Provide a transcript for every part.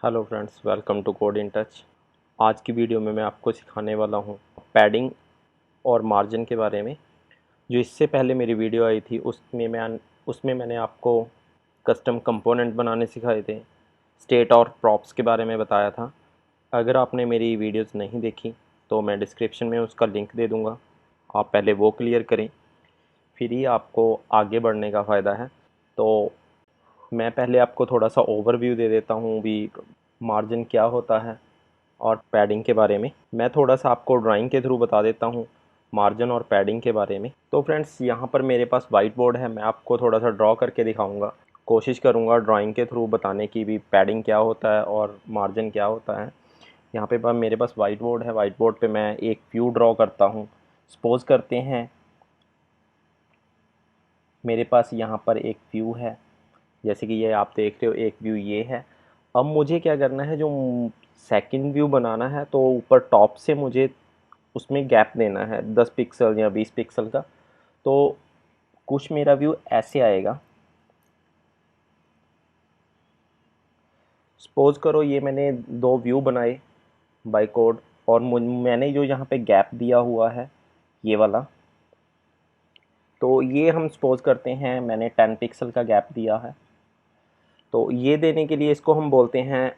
Hello friends, welcome to code in touch. आज की video में मैं आपको सिखाने वाला हूँ पैडिंग और मार्जिन के बारे में। जो इससे पहले मेरी वीडियो आई थी उसमें मैंने आपको कस्टम कंपोनेंट बनाने सिखाए थे, स्टेट और प्रॉप्स के बारे में बताया था। अगर आपने मेरी वीडियोस नहीं देखी तो मैं डिस्क्रिप्शन में उसका लिंक दे दूँगा, आप पहले वो क्लियर करें, फिर ही आपको आगे बढ़ने का फ़ायदा है। तो मैं पहले आपको थोड़ा सा ओवरव्यू दे देता हूँ भी मार्जिन क्या होता है और पैडिंग के बारे में। मैं थोड़ा सा आपको ड्राइंग के थ्रू बता देता हूँ मार्जिन और पैडिंग के बारे में। तो फ्रेंड्स, यहाँ पर मेरे पास वाइट बोर्ड है, मैं आपको थोड़ा सा ड्रॉ करके दिखाऊंगा। कोशिश करूँगा ड्राइंग के थ्रू बताने की भी पैडिंग क्या होता है और मार्जिन क्या होता है। यहाँ पे मेरे पास वाइट बोर्ड है, वाइट बोर्ड पे मैं एक व्यू ड्रॉ करता हूँ। सपोज़ करते हैं मेरे पास यहाँ पर एक व्यू है, जैसे कि ये आप देख रहे हो, एक व्यू ये है। अब मुझे क्या करना है, जो सेकंड व्यू बनाना है, तो ऊपर टॉप से मुझे उसमें गैप देना है 10 पिक्सल या 20 पिक्सल का। तो कुछ मेरा व्यू ऐसे आएगा। सपोज करो ये मैंने दो व्यू बनाए बाय कोड, और मैंने जो यहाँ पे गैप दिया हुआ है ये वाला, तो ये हम सपोज करते हैं मैंने 10 पिक्सल का गैप दिया है। तो ये देने के लिए इसको हम बोलते हैं,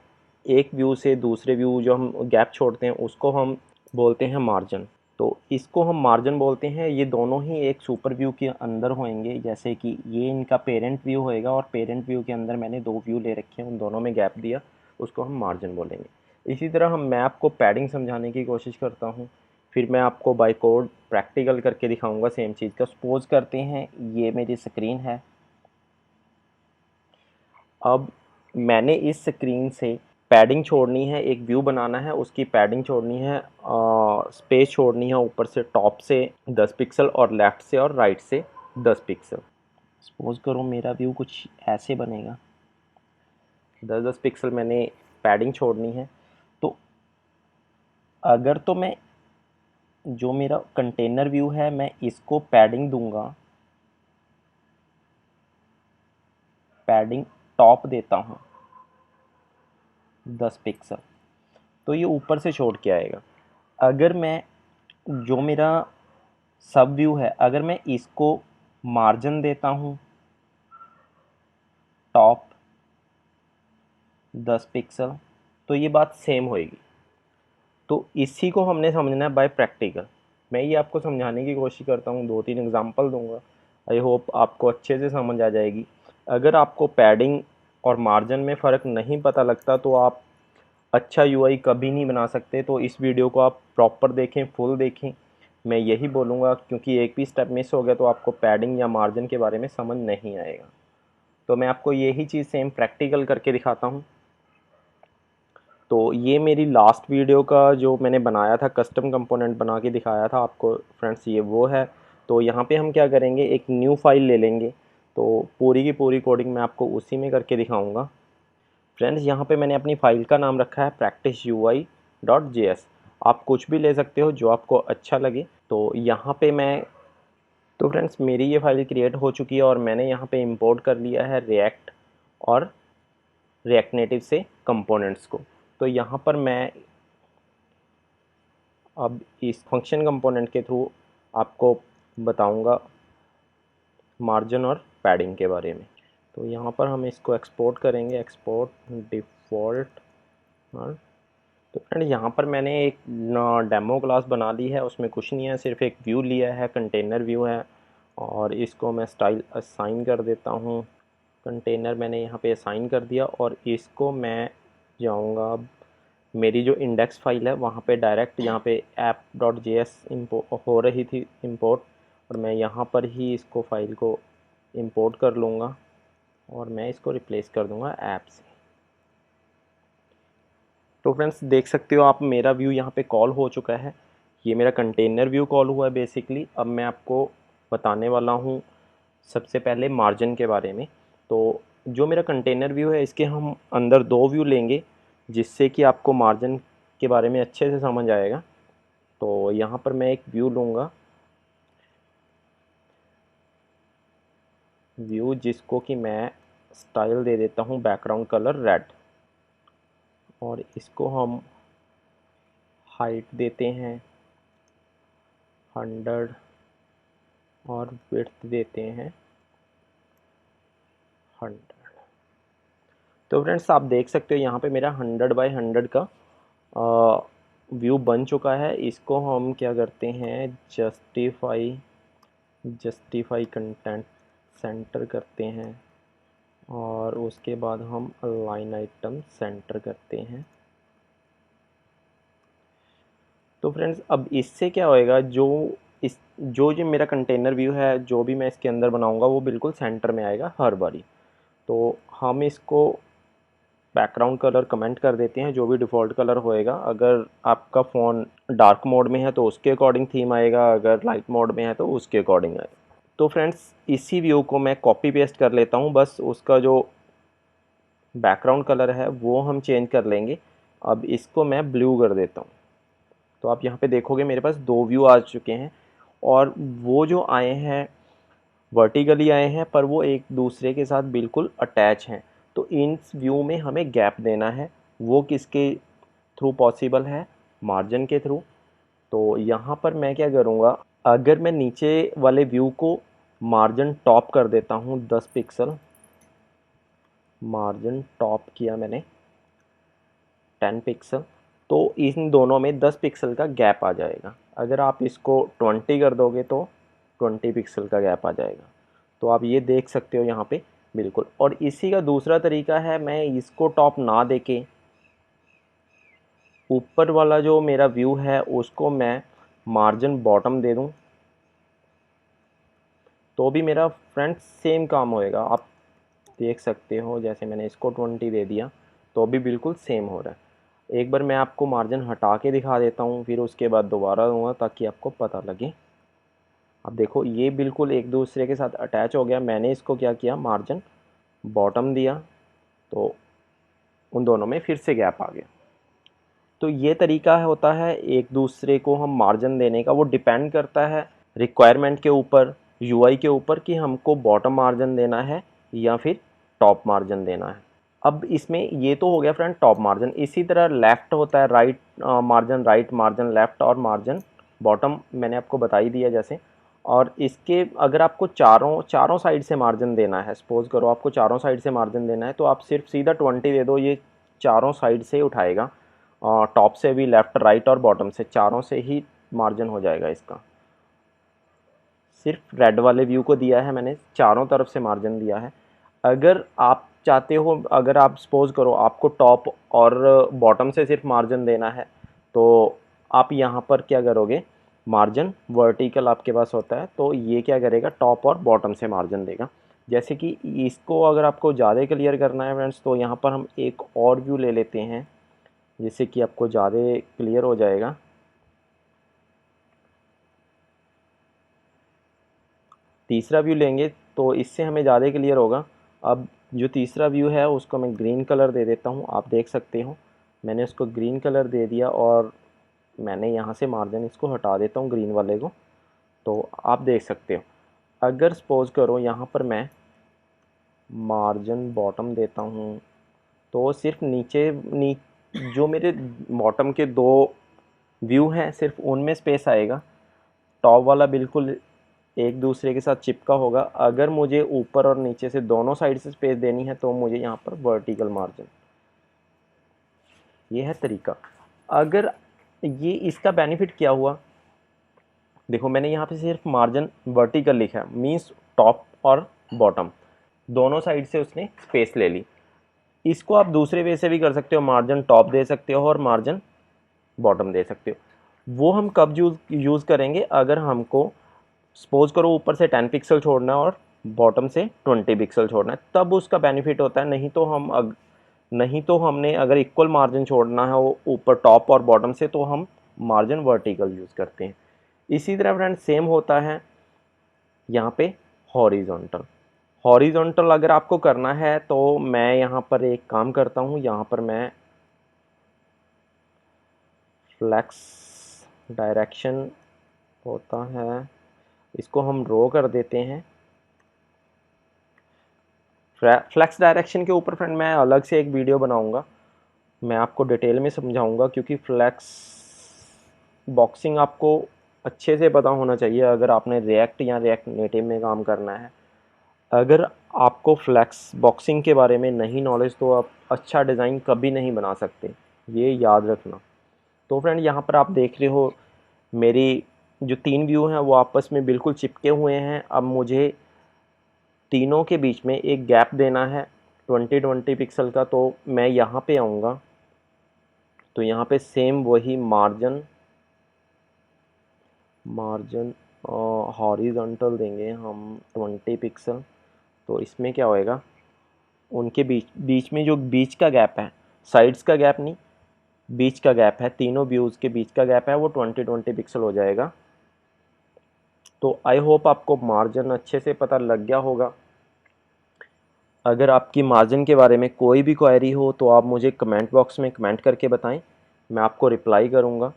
एक व्यू से दूसरे व्यू जो हम गैप छोड़ते हैं उसको हम बोलते हैं मार्जिन। तो इसको हम मार्जिन बोलते हैं। ये दोनों ही एक सुपर व्यू के अंदर होंगे, जैसे कि ये इनका पेरेंट व्यू होएगा और पेरेंट व्यू के अंदर मैंने दो व्यू ले रखे हैं, उन दोनों में गैप दिया, उसको हम मार्जिन बोलेंगे। इसी तरह मैं आपको पैडिंग समझाने की कोशिश करता हूँ, फिर मैं आपको बाय कोड प्रैक्टिकल करके दिखाऊंगा सेम चीज़ का। सपोज करते हैं ये मेरी स्क्रीन है। अब मैंने इस स्क्रीन से पैडिंग छोड़नी है, एक व्यू बनाना है, उसकी पैडिंग छोड़नी है, स्पेस छोड़नी है ऊपर से टॉप से 10 पिक्सल और लेफ़्ट से और राइट से 10 पिक्सल। सपोज़ करो मेरा व्यू कुछ ऐसे बनेगा, 10-10 पिक्सल मैंने पैडिंग छोड़नी है। तो अगर तो मैं जो मेरा कंटेनर व्यू है मैं इसको पैडिंग दूंगा, पैडिंग टॉप देता हूँ 10 पिक्सल, तो ये ऊपर से छोड़ के आएगा। अगर मैं जो मेरा सब व्यू है, अगर मैं इसको मार्जिन देता हूँ टॉप 10 पिक्सल, तो ये बात सेम होएगी। तो इसी को हमने समझना है बाय प्रैक्टिकल। मैं ये आपको समझाने की कोशिश करता हूँ, 2-3 एग्जांपल दूंगा, आई होप आपको अच्छे से समझ आ जाएगी। अगर आपको पैडिंग और मार्जिन में फ़र्क नहीं पता लगता तो आप अच्छा यूआई कभी नहीं बना सकते। तो इस वीडियो को आप प्रॉपर देखें, फुल देखें, मैं यही बोलूँगा, क्योंकि एक भी स्टेप मिस हो गया तो आपको पैडिंग या मार्जिन के बारे में समझ नहीं आएगा। तो मैं आपको यही चीज़ सेम प्रैक्टिकल करके दिखाता हूँ। तो ये मेरी लास्ट वीडियो का जो मैंने बनाया था, कस्टम कंपोनेंट बना के दिखाया था आपको फ्रेंड्स, ये वो है। तो यहाँ पे हम क्या करेंगे, एक न्यू फाइल ले लेंगे। तो पूरी की पूरी कोडिंग मैं आपको उसी में करके दिखाऊँगा। फ्रेंड्स, यहाँ पे मैंने अपनी फ़ाइल का नाम रखा है practiceui.js। आप कुछ भी ले सकते हो जो आपको अच्छा लगे। तो यहाँ पे तो फ्रेंड्स, मेरी ये फ़ाइल क्रिएट हो चुकी है और मैंने यहाँ पे इंपोर्ट कर लिया है रिएक्ट और रिएक्ट नेटिव से कंपोनेंट्स को। तो यहाँ पर मैं अब इस फंक्शन कंपोनेंट के थ्रू आपको बताऊँगा मार्जिन और पैडिंग के बारे में। तो यहाँ पर हम इसको एक्सपोर्ट करेंगे, एक्सपोर्ट डिफ़ॉल्ट। हाँ, तो फ्रेंड, यहाँ पर मैंने एक डेमो क्लास बना ली है, उसमें कुछ नहीं है, सिर्फ एक व्यू लिया है, कंटेनर व्यू है, और इसको मैं स्टाइल असाइन कर देता हूँ। कंटेनर मैंने यहाँ पे असाइन कर दिया और इसको मैं जाऊँगा, अब मेरी जो इंडेक्स फाइल है वहाँ पे डायरेक्ट यहाँ पे app.js हो रही थी इंपोर्ट, और मैं यहाँ पर ही इसको फाइल को इंपोर्ट कर लूँगा और मैं इसको रिप्लेस कर दूँगा ऐप से। तो फ्रेंड्स, देख सकते हो आप, मेरा व्यू यहाँ पे कॉल हो चुका है। ये मेरा कंटेनर व्यू कॉल हुआ है बेसिकली। अब मैं आपको बताने वाला हूँ सबसे पहले मार्जिन के बारे में। तो जो मेरा कंटेनर व्यू है, इसके हम अंदर दो व्यू लेंगे, जिससे कि आपको मार्जिन के बारे में अच्छे से समझ आएगा। तो यहाँ पर मैं एक व्यू लूँगा, व्यू जिसको कि मैं स्टाइल दे देता हूँ बैकग्राउंड कलर रेड। और इसको हम हाइट देते हैं 100 और विड्थ देते हैं 100। तो फ्रेंड्स आप देख सकते हो यहाँ पे मेरा 100 बाय 100 का व्यू बन चुका है। इसको हम क्या करते हैं, जस्टिफाई कंटेंट सेंटर करते हैं और उसके बाद हम अलाइन आइटम सेंटर करते हैं। तो फ्रेंड्स अब इससे क्या होएगा, जो मेरा कंटेनर व्यू है, जो भी मैं इसके अंदर बनाऊंगा वो बिल्कुल सेंटर में आएगा हर बारी। तो हम इसको बैकग्राउंड कलर कमेंट कर देते हैं, जो भी डिफ़ॉल्ट कलर होएगा। अगर आपका फ़ोन डार्क मोड में है तो उसके अकॉर्डिंग थीम आएगा, अगर लाइट मोड में है तो उसके अकॉर्डिंग आएगा। तो फ्रेंड्स इसी व्यू को मैं कॉपी पेस्ट कर लेता हूँ, बस उसका जो बैकग्राउंड कलर है वो हम चेंज कर लेंगे। अब इसको मैं ब्लू कर देता हूँ। तो आप यहाँ पे देखोगे मेरे पास 2 व्यू आ चुके हैं और वो जो आए हैं वर्टिकली आए हैं, पर वो एक दूसरे के साथ बिल्कुल अटैच हैं। तो इन व्यू में हमें गैप देना है, वो किसके थ्रू पॉसिबल है, मार्जिन के थ्रू। तो यहाँ पर मैं क्या करूँगा, अगर मैं नीचे वाले व्यू को मार्जिन टॉप कर देता हूँ 10 पिक्सल, मार्जिन टॉप किया मैंने 10 पिक्सल, तो इन दोनों में 10 पिक्सल का गैप आ जाएगा। अगर आप इसको 20 कर दोगे तो 20 पिक्सल का गैप आ जाएगा। तो आप ये देख सकते हो यहाँ पे बिल्कुल। और इसी का दूसरा तरीका है, मैं इसको टॉप ना देके ऊपर वाला जो मेरा व्यू है उसको मैं मार्जिन बॉटम दे दूँ, तो भी मेरा फ्रेंड सेम काम होएगा। आप देख सकते हो जैसे मैंने इसको 20 दे दिया तो भी बिल्कुल सेम हो रहा है। एक बार मैं आपको मार्जिन हटा के दिखा देता हूँ, फिर उसके बाद दोबारा दूंगा ताकि आपको पता लगे। अब देखो ये बिल्कुल एक दूसरे के साथ अटैच हो गया। मैंने इसको क्या किया, मार्जिन बॉटम दिया तो उन दोनों में फिर से गैप आ गया। तो ये तरीका होता है एक दूसरे को हम मार्जिन देने का। वो डिपेंड करता है रिक्वायरमेंट के ऊपर, यूआई के ऊपर, कि हमको बॉटम मार्जिन देना है या फिर टॉप मार्जिन देना है। अब इसमें ये तो हो गया फ्रेंड टॉप मार्जिन। इसी तरह लेफ़्ट होता है, राइट मार्जिन लेफ़्ट और मार्जिन बॉटम मैंने आपको बता ही दिया जैसे। और इसके अगर आपको चारों चारों साइड से मार्जिन देना है, सपोज़ करो आपको चारों साइड से मार्जिन देना है, तो आप सिर्फ सीधा 20 दे दो, ये चारों साइड से उठाएगा। टॉप से भी, लेफ़्ट राइट और बॉटम से, चारों से ही मार्जिन हो जाएगा इसका। सिर्फ रेड वाले व्यू को दिया है मैंने, चारों तरफ से मार्जिन दिया है। अगर आप चाहते हो, अगर आप सपोज़ करो आपको टॉप और बॉटम से सिर्फ मार्जिन देना है, तो आप यहाँ पर क्या करोगे, मार्जिन वर्टिकल आपके पास होता है, तो ये क्या करेगा, टॉप और बॉटम से मार्जिन देगा। जैसे कि इसको अगर आपको ज़्यादा क्लियर करना है फ्रेंड्स, तो यहाँ पर हम एक और व्यू ले लेते हैं जिससे कि आपको ज़्यादा क्लियर हो जाएगा। तीसरा व्यू लेंगे तो इससे हमें ज़्यादा क्लियर होगा। अब जो तीसरा व्यू है उसको मैं ग्रीन कलर दे देता हूँ। आप देख सकते हो मैंने उसको ग्रीन कलर दे दिया और मैंने यहाँ से मार्जिन इसको हटा देता हूँ ग्रीन वाले को। तो आप देख सकते हो, अगर सपोज़ करो यहाँ पर मैं मार्जिन बॉटम देता हूँ, तो सिर्फ जो मेरे बॉटम के 2 व्यू हैं सिर्फ उनमें स्पेस आएगा। टॉप वाला बिल्कुल एक दूसरे के साथ चिपका होगा। अगर मुझे ऊपर और नीचे से दोनों साइड से स्पेस देनी है तो मुझे यहाँ पर वर्टिकल मार्जिन, ये है तरीका। अगर ये इसका बेनिफिट क्या हुआ, देखो मैंने यहाँ पे सिर्फ मार्जिन वर्टिकल लिखा है, मीन्स टॉप और बॉटम दोनों साइड से उसने स्पेस ले ली। इसको आप दूसरे वे से भी कर सकते हो, मार्जिन टॉप दे सकते हो और मार्जिन बॉटम दे सकते हो। वो हम कब यूज़ करेंगे, अगर हमको सपोज़ करो ऊपर से 10 पिक्सल छोड़ना है और बॉटम से 20 पिक्सल छोड़ना है, तब उसका बेनिफिट होता है। नहीं तो हमने अगर इक्वल मार्जिन छोड़ना है वो ऊपर टॉप और बॉटम से, तो हम मार्जिन वर्टिकल यूज़ करते हैं। इसी तरह फ्रेंड सेम होता है यहाँ पे हॉरिजॉन्टल। हॉरिजॉन्टल अगर आपको करना है तो मैं यहाँ पर एक काम करता हूँ, यहाँ पर मैं फ्लेक्स डायरेक्शन होता है, इसको हम रो कर देते हैं। फ्लेक्स डायरेक्शन के ऊपर फ्रेंड मैं अलग से एक वीडियो बनाऊंगा, मैं आपको डिटेल में समझाऊंगा, क्योंकि फ्लैक्स बॉक्सिंग आपको अच्छे से पता होना चाहिए अगर आपने रिएक्ट या रिएक्ट नेटिव में काम करना है। अगर आपको फ्लैक्स बॉक्सिंग के बारे में नहीं नॉलेज तो आप अच्छा डिज़ाइन कभी नहीं बना सकते, ये याद रखना। तो फ्रेंड यहाँ पर आप देख रहे हो मेरी जो 3 व्यू हैं वो आपस में बिल्कुल चिपके हुए हैं। अब मुझे तीनों के बीच में एक गैप देना है 20-20 पिक्सल का। तो मैं यहाँ पे आऊँगा, तो यहाँ पे सेम वही मार्जिन हॉरिजॉन्टल देंगे हम 20 पिक्सल। तो इसमें क्या होएगा, उनके बीच बीच में जो बीच का गैप है, साइड्स का गैप नहीं, बीच का गैप है, तीनों व्यूज़ के बीच का गैप है, वो 20-20 पिक्सल हो जाएगा। तो आई होप आपको मार्जिन अच्छे से पता लग गया होगा। अगर आपकी मार्जिन के बारे में कोई भी क्वेरी हो तो आप मुझे कमेंट बॉक्स में कमेंट करके बताएं, मैं आपको रिप्लाई करूंगा।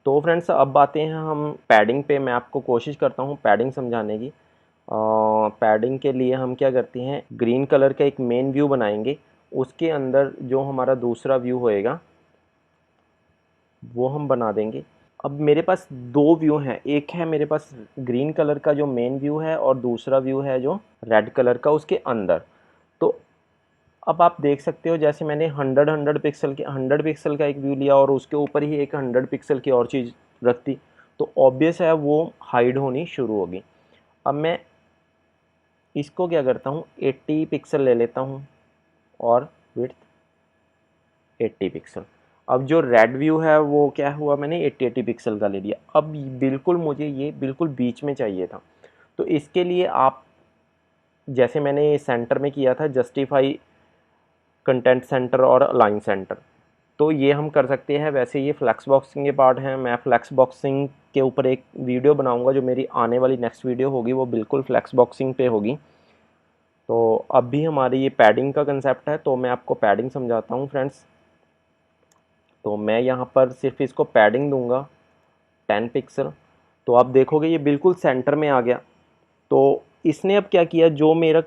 तो फ्रेंड्स अब आते हैं हम पैडिंग पे। मैं आपको कोशिश करता हूँ पैडिंग समझाने की। पैडिंग के लिए हम क्या करते हैं, ग्रीन कलर का एक मेन व्यू बनाएंगे, उसके अंदर जो हमारा दूसरा व्यू होएगा वो हम बना देंगे। अब मेरे पास 2 व्यू हैं, एक है मेरे पास ग्रीन कलर का जो मेन व्यू है और दूसरा व्यू है जो रेड कलर का उसके अंदर। तो अब आप देख सकते हो जैसे मैंने 100 पिक्सल का एक व्यू लिया और उसके ऊपर ही एक 100 पिक्सल की और चीज़ रख दी, तो ऑब्वियस है वो हाइड होनी शुरू होगी। अब मैं इसको क्या करता हूँ, 80 पिक्सल ले लेता हूँ और विड्थ 80 पिक्सल। अब जो रेड व्यू है वो क्या हुआ, मैंने 80 पिक्सल का ले लिया। अब बिल्कुल मुझे ये बिल्कुल बीच में चाहिए था। तो इसके लिए आप, जैसे मैंने सेंटर में किया था जस्टिफाई कंटेंट सेंटर और अलाइन सेंटर, तो ये हम कर सकते हैं। वैसे ये फ्लैक्स बॉक्सिंग के पार्ट हैं, मैं फ्लैक्स बॉक्सिंग के ऊपर एक वीडियो बनाऊंगा, जो मेरी आने वाली नेक्स्ट वीडियो होगी वो बिल्कुल फ्लैक्स बॉक्सिंग पे होगी। तो अब भी हमारी ये पैडिंग का कंसेप्ट है, तो मैं आपको पैडिंग समझाता हूँ फ्रेंड्स। तो मैं यहाँ पर सिर्फ इसको पैडिंग दूंगा 10 पिक्सल। तो आप देखोगे ये बिल्कुल सेंटर में आ गया। तो इसने अब क्या किया, जो मेरा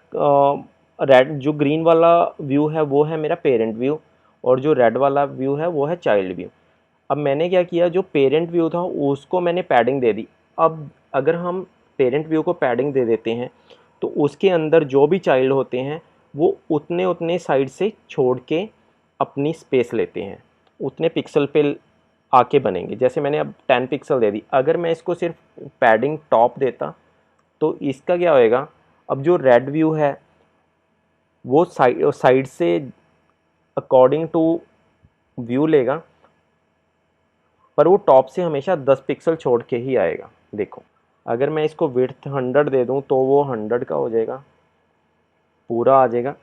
रेड जो ग्रीन वाला व्यू है वो है मेरा पेरेंट व्यू, और जो रेड वाला व्यू है वो है चाइल्ड व्यू। अब मैंने क्या किया, जो पेरेंट व्यू था उसको मैंने पैडिंग दे दी। अब अगर हम पेरेंट व्यू को पैडिंग दे देते हैं तो उसके अंदर जो भी चाइल्ड होते हैं वो उतने उतने साइड से छोड़ के अपनी स्पेस लेते हैं, उतने पिक्सल पे आके बनेंगे। जैसे मैंने अब 10 पिक्सल दे दी, अगर मैं इसको सिर्फ पैडिंग टॉप देता तो इसका क्या होएगा, अब जो रेड व्यू है वो साइड से अकॉर्डिंग टू व्यू लेगा, पर वो टॉप से हमेशा 10 पिक्सल छोड़ के ही आएगा। देखो अगर मैं इसको विड्थ 100 दे दूं तो वो 100 का हो जाएगा, पूरा आ जाएगा।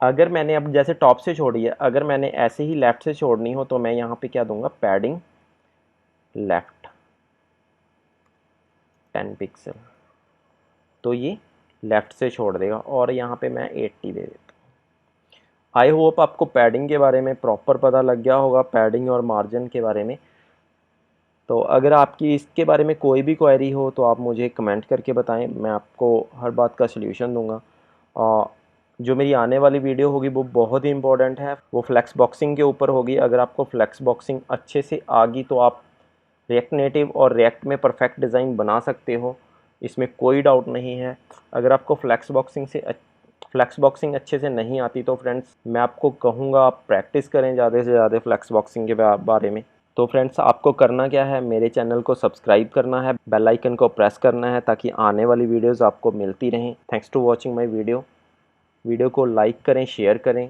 अगर मैंने अब जैसे टॉप से छोड़ी है, अगर मैंने ऐसे ही लेफ़्ट से छोड़नी हो तो मैं यहाँ पे क्या दूंगा, पैडिंग लेफ़्ट 10 पिक्सल, तो ये लेफ़्ट से छोड़ देगा, और यहाँ पे मैं 80 दे देता हूँ। आई होप आपको पैडिंग के बारे में प्रॉपर पता लग गया होगा, पैडिंग और मार्जिन के बारे में। तो अगर आपकी इसके बारे में कोई भी क्वेरी हो तो आप मुझे कमेंट करके बताएं, मैं आपको हर बात का सल्यूशन दूंगा। और जो मेरी आने वाली वीडियो होगी वो बहुत ही इंपॉर्टेंट है, वो फ्लैक्स बॉक्सिंग के ऊपर होगी। अगर आपको फ्लैक्स बॉक्सिंग अच्छे से आ गई तो आप रिएक्ट नेटिव और रिएक्ट में परफेक्ट डिज़ाइन बना सकते हो, इसमें कोई डाउट नहीं है। अगर आपको फ्लैक्स बॉक्सिंग अच्छे से नहीं आती तो फ्रेंड्स मैं आपको कहूँगा आप प्रैक्टिस करें ज़्यादा से ज़्यादा फ्लैक्स बॉक्सिंग के बारे में। तो फ्रेंड्स आपको करना क्या है, मेरे चैनल को सब्सक्राइब करना है, बेल आइकन को प्रेस करना है ताकि आने वाली वीडियोस आपको मिलती रहें। Thanks to watching my video को लाइक करें, शेयर करें।